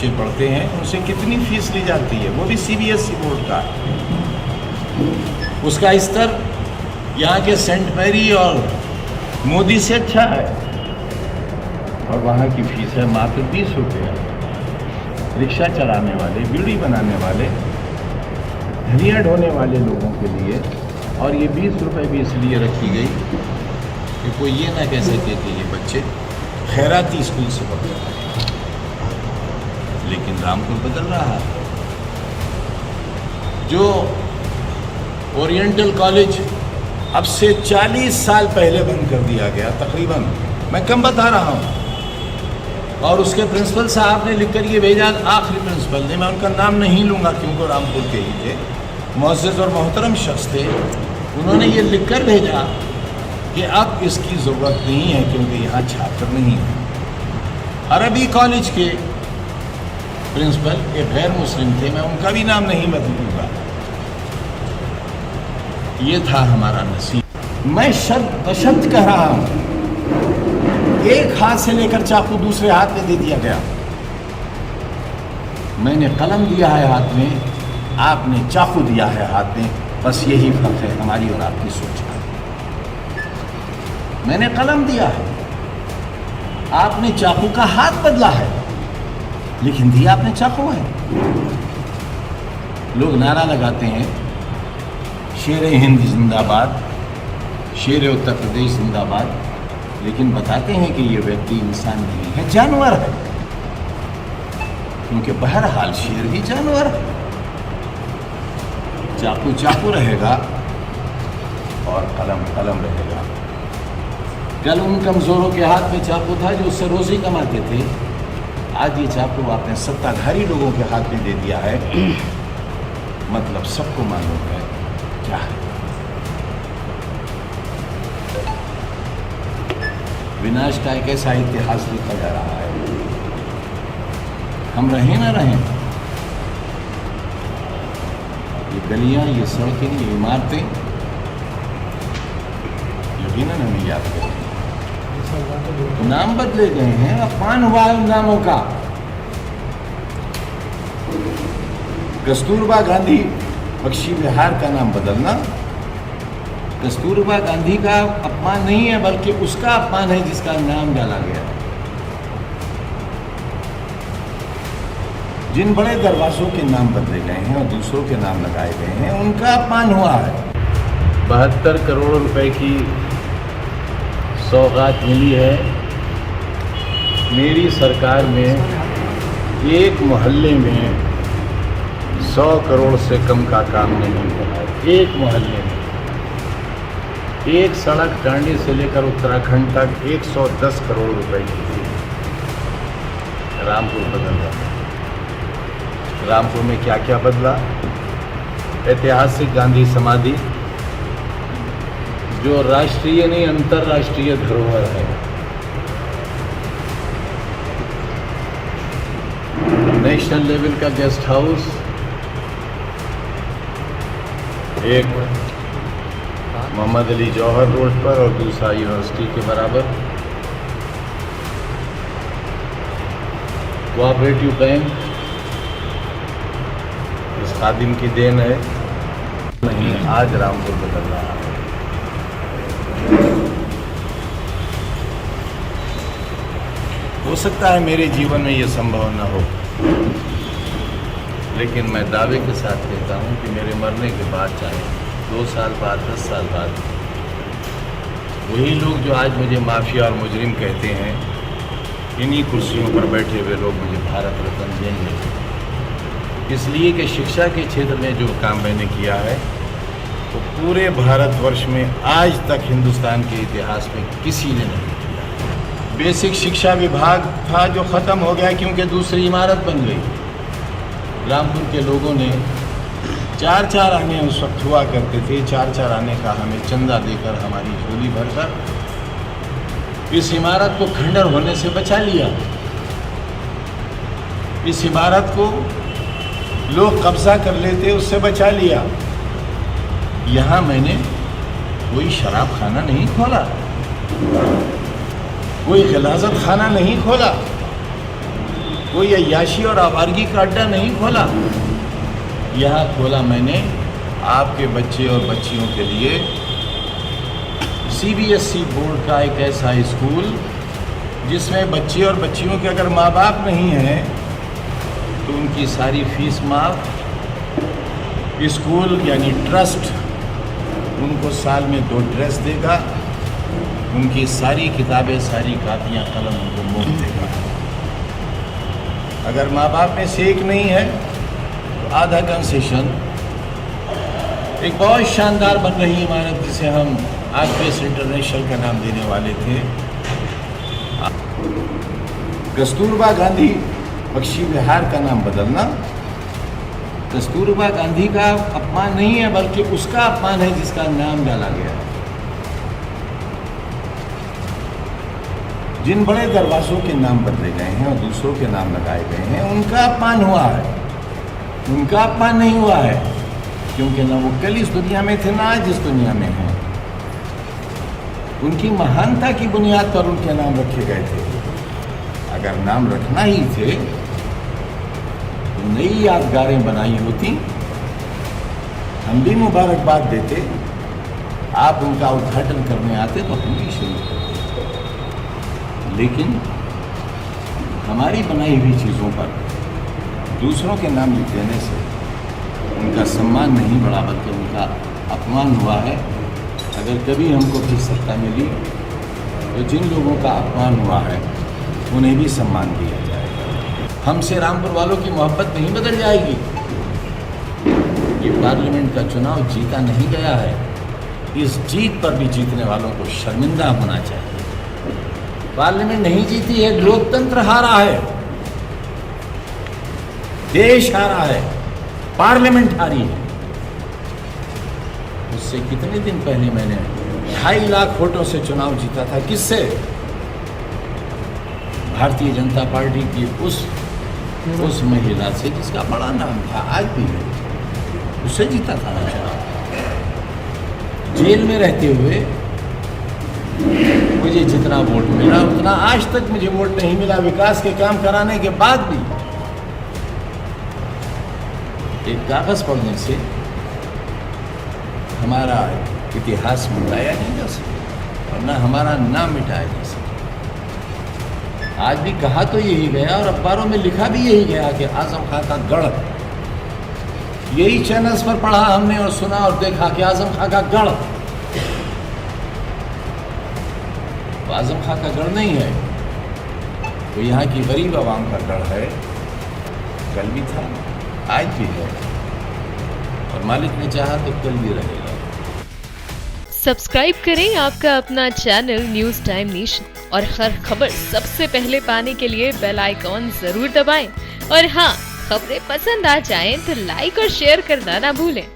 बच्चे पढ़ते हैं उनसे कितनी फीस ली जाती है, वो भी CBSE बोर्ड का। उसका स्तर यहाँ के सेंट मैरी और मोदी से अच्छा है, और वहाँ की फीस है मात्र 20 रुपये। रिक्शा चलाने वाले, बीड़ी बनाने वाले, धनिया ढोने वाले लोगों के लिए। और ये 20 रुपये भी इसलिए रखी गई कि कोई ये ना कह सके कि ये बच्चे खैराती स्कूल से पढ़ते हैं। लेकिन रामपुर बदल रहा है। जो ओरिएंटल कॉलेज अब से 40 साल पहले बंद कर दिया गया तकरीबन, मैं कम बता रहा हूँ, और उसके प्रिंसिपल साहब ने लिखकर ये भेजा, आखिरी प्रिंसिपल ने, मैं उनका नाम नहीं लूँगा क्योंकि रामपुर के ही थे, मुअज़्ज़ज़ और मोहतरम शख्स थे, उन्होंने ये लिखकर भेजा कि अब इसकी ज़रूरत नहीं है क्योंकि यहाँ छात्र नहीं है। अरबी कॉलेज के प्रिंसिपल एक गैर मुस्लिम थे, मैं उनका भी नाम नहीं बदलूँगा। ये था हमारा नसीब। मैं शब्द बशब्द कह रहा हूँ, एक हाथ से लेकर चाकू दूसरे हाथ में दे दिया गया। मैंने कलम दिया है हाथ में, आपने चाकू दिया है हाथ में, बस यही फर्क है हमारी और आपकी सोच का। मैंने कलम दिया है, आपने चाकू का हाथ बदला है, लेकिन दिया आपने चाकू है। लोग नारा लगाते हैं शेर हिंद जिंदाबाद, शेर उत्तर प्रदेश जिंदाबाद, लेकिन बताते हैं कि ये व्यक्ति इंसान नहीं है, जानवर है। क्योंकि बहरहाल शेर भी जानवर है। चाकू चाकू रहेगा और कलम कलम रहेगा। कल उन कमज़ोरों के हाथ में चाकू था जो उससे रोज़ी कमाते थे, आज ये चाकू आपने सत्ताधारी लोगों के हाथ में दे दिया है। मतलब सबको मालूम है क्या है। विनाश का एक ऐसा इतिहास लिखा जा रहा है, हम रहें ना रहें, ये गलियां, ये सड़कें, ये इमारतें यकीनन हमें याद करें। नाम बदले गए हैं, अपमान हुआ है उन नामों का। कस्तूरबा गांधी बख्शी विहार का नाम बदलना कस्तूरबा गांधी का अपमान नहीं है, बल्कि उसका अपमान है जिसका नाम डाला गया। जिन बड़े दरवाजों के नाम बदले गए हैं और दूसरों के नाम लगाए गए हैं, उनका अपमान हुआ है। 72 करोड़ रुपए की सौगात मिली है। मेरी सरकार में एक मोहल्ले में 100 करोड़ से कम का काम नहीं हुआ है। एक मोहल्ले में, एक सड़क टांडी से लेकर उत्तराखंड तक 110 करोड़ रुपए की थी। रामपुर बदल रहा है। रामपुर में क्या क्या बदला? ऐतिहासिक गांधी समाधि, जो राष्ट्रीय नहीं अंतर्राष्ट्रीय धरोहर है। नेशनल लेवल का गेस्ट हाउस, एक मोहम्मद अली जौहर रोड पर और दूसरा यूनिवर्सिटी के बराबर। कोऑपरेटिव बैंक इस खादिम की देन है। नहीं, आज रामपुर बदल रहा है। हो सकता है मेरे जीवन में ये संभव न हो, लेकिन मैं दावे के साथ कहता हूँ कि मेरे मरने के बाद, चाहे 2 साल बाद, 10 साल बाद, वही लोग जो आज मुझे माफिया और मुजरिम कहते हैं, इन्हीं कुर्सियों पर बैठे हुए लोग मुझे भारत रत्न देंगे। इसलिए कि शिक्षा के क्षेत्र में जो काम मैंने किया है, तो पूरे भारतवर्ष में आज तक हिंदुस्तान के इतिहास में किसी ने नहीं किया। बेसिक शिक्षा विभाग था जो ख़त्म हो गया क्योंकि दूसरी इमारत बन गई। रामपुर के लोगों ने 4-4 आने उस वक्त हुआ करते थे, 4-4 आने का हमें चंदा देकर, हमारी झोली भरकर इस इमारत को खंडर होने से बचा लिया। इस इमारत को लोग कब्जा कर लेते, उससे बचा लिया। यहाँ मैंने कोई शराब खाना नहीं खोला, कोई गिलाज़त खाना नहीं खोला, कोई अय्याशी और आवारगी का अड्डा नहीं खोला। यहाँ खोला मैंने आपके बच्चे और बच्चियों के लिए CBSE बोर्ड का एक ऐसा स्कूल जिसमें बच्चे और बच्चियों के अगर माँ बाप नहीं हैं तो उनकी सारी फीस माफ। स्कूल यानी ट्रस्ट उनको साल में 2 ड्रेस देगा, उनकी सारी किताबें, सारी कापियाँ, कलम उनको मुफ्त देगा। अगर माँ बाप में से एक नहीं है तो आधा कंसेशन। एक बहुत शानदार बन रही इमारत जिसे हम आरपीएस इंटरनेशनल का नाम देने वाले थे, कस्तूरबा गांधी बख्शी विहार का नाम बदलना कस्तूरबा गांधी का अपमान नहीं है, बल्कि उसका अपमान है जिसका नाम डाला गया है। जिन बड़े दरवाजों के नाम बदले गए हैं और दूसरों के नाम लगाए गए हैं, उनका अपमान हुआ है, उनका अपमान नहीं हुआ है, क्योंकि ना वो कल इस दुनिया में थे, ना आज इस दुनिया में हैं। उनकी महानता की बुनियाद पर उनके नाम रखे गए थे। अगर नाम रखना ही थे तो नई यादगारें बनाई होती, हम भी मुबारकबाद देते, आप उनका उद्घाटन करने आते तो हम भी शुरू करते। लेकिन हमारी बनाई हुई चीज़ों पर दूसरों के नाम लिख देने से उनका सम्मान नहीं बढ़ा, बल्कि उनका अपमान हुआ है। अगर कभी हमको भी सत्ता मिली तो जिन लोगों का अपमान हुआ है उन्हें भी सम्मान दिया जाएगा। हमसे रामपुर वालों की मोहब्बत नहीं बदल जाएगी। ये पार्लियामेंट का चुनाव जीता नहीं गया है, इस जीत पर भी जीतने वालों को शर्मिंदा होना चाहिए। पार्लियामेंट नहीं जीती है, लोकतंत्र हारा है, देश हारा है, पार्लियामेंट हारी है। उससे कितने दिन पहले मैंने 2.5 लाख वोटों से चुनाव जीता था। किससे? भारतीय जनता पार्टी की उस महिला से जिसका बड़ा नाम था, आज भी है, उससे जीता था ना चुनाव। जेल में रहते हुए मुझे जितना वोट मिला उतना आज तक मुझे वोट नहीं मिला। विकास के काम कराने के बाद भी एक कागज पढ़ने से हमारा इतिहास मिटाया नहीं जा सकता और न हमारा नाम मिटाया जा सकता। आज भी कहा तो यही गया और अखबारों में लिखा भी यही गया कि आजम खां का गढ़। यही चैनल्स पर पढ़ा हमने और सुना और देखा कि आजम खां का गढ़। तो आजम खां का गढ़ नहीं है, तो यहाँ की गरीब आवाम का गढ़ है। कल भी था, आज भी है, और मालिक ने चाहा तो कल भी रहेगा। सब्सक्राइब करें आपका अपना चैनल न्यूज़ टाइम नेशन और हर खबर सबसे पहले पाने के लिए बेल आइकॉन जरूर दबाएं। और हाँ, खबरें पसंद आ जाएं तो लाइक और शेयर करना ना भूलें।